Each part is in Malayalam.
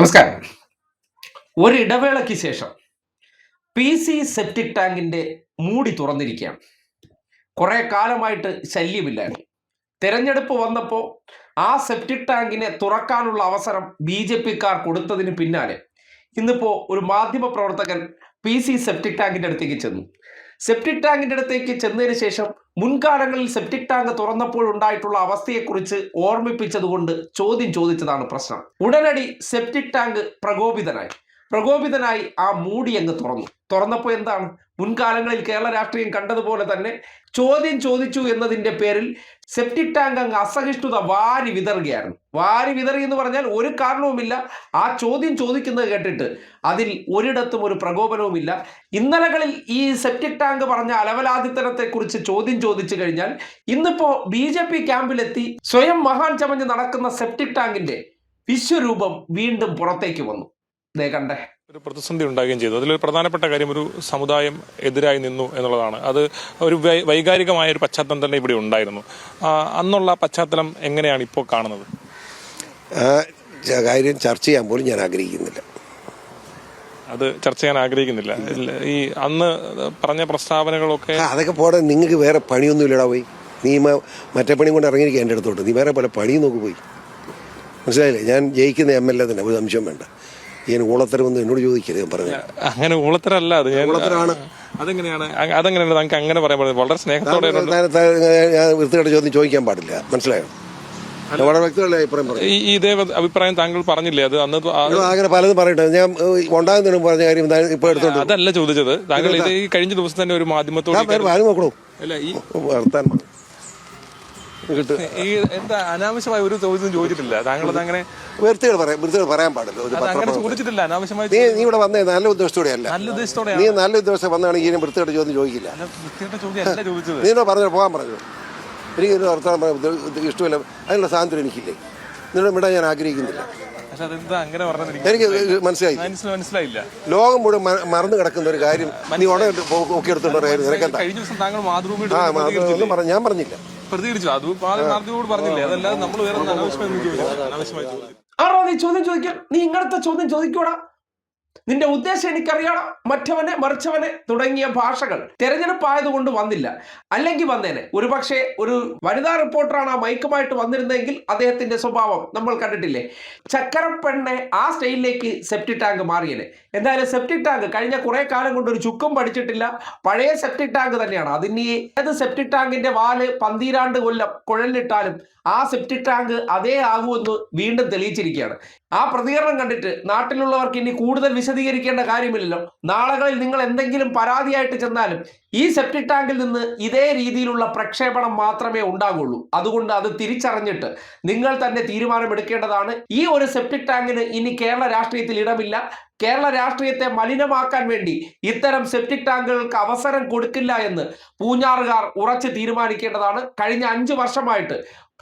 നമസ്കാരം. ഒരിടവേളയ്ക്ക് ശേഷം പി സി സെപ്റ്റിക് ടാങ്കിന്റെ മൂടി തുറന്നിരിക്കുകയാണ്. കുറെ കാലമായിട്ട് ശല്യമില്ലായിരുന്നു. തെരഞ്ഞെടുപ്പ് വന്നപ്പോൾ ആ സെപ്റ്റിക് ടാങ്കിനെ തുറക്കാനുള്ള അവസരം BJP-ക്കാർ കൊടുത്തതിന് പിന്നാലെ ഇന്നിപ്പോൾ ഒരു മാധ്യമ പ്രവർത്തകൻ പി സി സെപ്റ്റിക് ടാങ്കിന്റെ അടുത്തേക്ക് ചെന്നു. സെപ്റ്റിക് ടാങ്കിന്റെ അടുത്തേക്ക് ചെന്നതിന് ശേഷം മുൻകാലങ്ങളിൽ സെപ്റ്റിക് ടാങ്ക് തുറന്നപ്പോൾ ഉണ്ടായിട്ടുള്ള അവസ്ഥയെക്കുറിച്ച് ഓർമ്മിപ്പിച്ചതുകൊണ്ട് ചോദ്യം ചോദിച്ചതാണ് പ്രശ്നം. ഉടനടി സെപ്റ്റിക് ടാങ്ക് പ്രകോപിതനായി ആ മൂടി അങ്ങ് തുറന്നപ്പോൾ എന്താണ്, മുൻകാലങ്ങളിൽ കേരള രാഷ്ട്രീയം കണ്ടതുപോലെ തന്നെ ചോദ്യം ചോദിച്ചു എന്നതിൻ്റെ പേരിൽ സെപ്റ്റിക് ടാങ്ക് അങ്ങ് അസഹിഷ്ണുത വാരി വിതറി എന്ന് പറഞ്ഞാൽ ഒരു കാരണവുമില്ല. ആ ചോദ്യം ചോദിക്കുന്നത് കേട്ടിട്ട് അതിൽ ഒരിടത്തും ഒരു പ്രകോപനവുമില്ല. ഇന്നലകളിൽ ഈ സെപ്റ്റിക് ടാങ്ക് പറഞ്ഞ അലവലാദിത്തനത്തെക്കുറിച്ച് ചോദ്യം ചോദിച്ചു കഴിഞ്ഞാൽ ഇന്നിപ്പോ BJP ക്യാമ്പിലെത്തി സ്വയം മഹാൻ ചമഞ്ഞ് നടക്കുന്ന സെപ്റ്റിക് ടാങ്കിന്റെ വിശ്വരൂപം വീണ്ടും പുറത്തേക്ക് വന്നു. കണ്ടേ, ഒരു പ്രതിസന്ധി ഉണ്ടാകുകയും ചെയ്തു. അതിലൊരു പ്രധാനപ്പെട്ട കാര്യം, ഒരു സമുദായം എതിരായി നിന്നു എന്നുള്ളതാണ്. അത് ഒരു വൈകാരികമായ ഒരു പശ്ചാത്തലം തന്നെ ഇവിടെ ഉണ്ടായിരുന്നു. അന്നുള്ള പശ്ചാത്തലം എങ്ങനെയാണ് ഇപ്പോൾ കാണുന്നത്? കാര്യം ചർച്ച ചെയ്യാൻ പോലും ഞാൻ ആഗ്രഹിക്കുന്നില്ല. അത് ചർച്ച ചെയ്യാൻ ആഗ്രഹിക്കുന്നില്ല. ഈ അന്ന് പറഞ്ഞ പ്രസ്താവനകളൊക്കെ അതൊക്കെ പോടെ. നിങ്ങൾക്ക് വേറെ പണിയൊന്നും ഇല്ലടാ. പോയി നീ മറ്റേ പണി കൊണ്ട് ഇറങ്ങിയിരിക്കുക എൻ്റെ അടുത്തോട്ട്. നീ വേറെ പല പണിയും നോക്കി പോയി. മനസ്സിലായില്ലേ? ഞാൻ ജയിക്കുന്ന MLA തന്നെ, ഒരു സംശയം വേണ്ട. ഞാൻ ഊളത്തരമൊന്നും എന്നോട് ചോദിക്കരുത്. പറഞ്ഞു അങ്ങനെ ഊളത്തരല്ല, അത് ഊളത്തരമാണ്. അതെങ്ങനെയാണ് നമുക്ക് അങ്ങനെ പറയാൻ പറ്റുന്നത്? വളരെ സ്നേഹത്തോടെ വൃത്തികെട്ട ചോദ്യം ചോദിക്കാൻ പാടില്ല. മനസ്സിലായോ? വളരെ വ്യക്തികളുടെ അഭിപ്രായം പറഞ്ഞു. ഇതേ അഭിപ്രായം താങ്കൾ പറഞ്ഞില്ലേ? അത് അന്ന് അങ്ങനെ പലതും പറയട്ടെ. ഞാൻ ഉണ്ടാകുന്നതിന് പറഞ്ഞ കാര്യം ഇപ്പൊ എടുത്തോണ്ട് അതല്ല ചോദിച്ചത്. താങ്കൾ ഇത് ഈ കഴിഞ്ഞ ദിവസം തന്നെ ഒരു മാധ്യമത്തോട് നോക്കണോ വർത്താനം എന്താ അനാവശ്യമായ ഒരു ചോദ്യം ചോദിച്ചിട്ടില്ല താങ്കൾ? അങ്ങനെ വൃത്തികൾ പറയാൻ പാടില്ല. ചോദിച്ചിട്ടില്ല അനാവശ്യമായി. നീ ഇവിടെ വന്നേ നല്ല ഉദ്ദേശത്തോടെ അല്ല. നീ നല്ല ഉദ്ദേശം വന്നാണെങ്കിൽ ഇതിനെ വൃത്തിയുടെ ചോദ്യം ചോദിക്കില്ല. നീനോ പറഞ്ഞു പോകാൻ പറഞ്ഞു. എനിക്ക് വർത്തമാനം ഇഷ്ടമില്ല. അതിനുള്ള സ്വാതന്ത്ര്യം എനിക്കില്ലേ. നിങ്ങളുടെ വിടാൻ ഞാൻ ആഗ്രഹിക്കുന്നില്ല. എനിക്ക് മനസ്സിലായില്ല. ലോകം മുഴുവൻ മറന്നു കിടക്കുന്ന ഒരു കാര്യം നീ ഉടനെ നോക്കിയെടുത്തോണ്ട് ഞാൻ പറഞ്ഞില്ല. ആണോ നീ ചോദ്യം ചോദിക്കാൻ? നീ ഇങ്ങനത്തെ ചോദ്യം ചോദിക്കൂടാ. നിന്റെ ഉദ്ദേശം എനിക്കറിയണം. മറ്റവനെ മറിച്ചവനെ തുടങ്ങിയ ഭാഷകൾ തെരഞ്ഞെടുപ്പ് ആയതുകൊണ്ട് വന്നില്ല. അല്ലെങ്കിൽ വന്നേനെ. ഒരുപക്ഷെ ഒരു വനിതാ റിപ്പോർട്ടറാണ് ആ മൈക്കുമായിട്ട് വന്നിരുന്നെങ്കിൽ അദ്ദേഹത്തിന്റെ സ്വഭാവം നമ്മൾ കണ്ടിട്ടില്ലേ. ചക്കരപ്പെണ്ണെ ആ സ്റ്റൈലിലേക്ക് സെപ്റ്റിക് ടാങ്ക് മാറിയേനെ. എന്തായാലും സെപ്റ്റിക് ടാങ്ക് കഴിഞ്ഞ കുറെ കാലം കൊണ്ട് ഒരു ചുക്കും പഠിച്ചിട്ടില്ല. പഴയ സെപ്റ്റിക് ടാങ്ക് തന്നെയാണ്. അതിന് ഏത് സെപ്റ്റിക് ടാങ്കിന്റെ വാല് 12 കൊല്ലം കുഴലിട്ടാലും ആ സെപ്റ്റിക് ടാങ്ക് അതേ ആകുമെന്ന് വീണ്ടും തെളിയിച്ചിരിക്കുകയാണ്. ആ പ്രതികരണം കണ്ടിട്ട് നാട്ടിലുള്ളവർക്ക് ഇനി കൂടുതൽ വിശദീകരിക്കേണ്ട കാര്യമില്ലല്ലോ. നാളുകളിൽ നിങ്ങൾ എന്തെങ്കിലും പരാതിയായിട്ട് ചെന്നാലും ഈ സെപ്റ്റിക് ടാങ്കിൽ നിന്ന് ഇതേ രീതിയിലുള്ള പ്രക്ഷേപണം മാത്രമേ ഉണ്ടാകുള്ളൂ. അതുകൊണ്ട് അത് തിരിച്ചറിഞ്ഞിട്ട് നിങ്ങൾ തന്നെ തീരുമാനമെടുക്കേണ്ടതാണ്. ഈ ഒരു സെപ്റ്റിക് ടാങ്കിന് ഇനി കേരള രാഷ്ട്രീയത്തിൽ ഇടമില്ല. കേരള രാഷ്ട്രീയത്തെ മലിനമാക്കാൻ വേണ്ടി ഇത്തരം സെപ്റ്റിക് ടാങ്കുകൾക്ക് അവസരം കൊടുക്കില്ല എന്ന് പൂഞ്ഞാറുകാർ ഉറച്ച് തീരുമാനിക്കേണ്ടതാണ്. കഴിഞ്ഞ 5 വർഷമായിട്ട്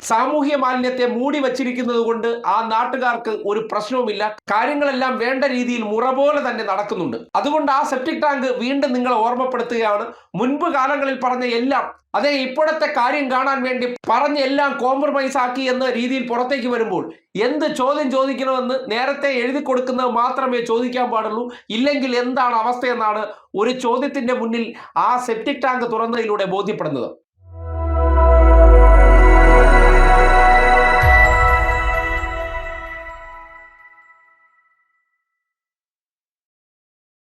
സാമൂഹ്യ മാലിന്യത്തെ മൂടി വച്ചിരിക്കുന്നത് കൊണ്ട് ആ നാട്ടുകാർക്ക് ഒരു പ്രശ്നവുമില്ല. കാര്യങ്ങളെല്ലാം വേണ്ട രീതിയിൽ മുറ പോലെ തന്നെ നടക്കുന്നുണ്ട്. അതുകൊണ്ട് ആ സെപ്റ്റിക് ടാങ്ക് വീണ്ടും നിങ്ങളെ ഓർമ്മപ്പെടുത്തുകയാണ്. മുൻപ് കാലങ്ങളിൽ പറഞ്ഞ എല്ലാം അതേ ഇപ്പോഴത്തെ കാര്യം കാണാൻ വേണ്ടി പറഞ്ഞ എല്ലാം കോംപ്രമൈസ് ആക്കി എന്ന രീതിയിൽ പുറത്തേക്ക് വരുമ്പോൾ എന്ത് ചോദ്യം ചോദിക്കണമെന്ന് നേരത്തെ എഴുതി കൊടുക്കുന്നത് മാത്രമേ ചോദിക്കാൻ പാടുള്ളൂ. ഇല്ലെങ്കിൽ എന്താണ് അവസ്ഥയെന്നാണ് ഒരു ചോദ്യത്തിന്റെ മുന്നിൽ ആ സെപ്റ്റിക് ടാങ്ക് തുറന്നതിലൂടെ ബോധ്യപ്പെടുന്നത്.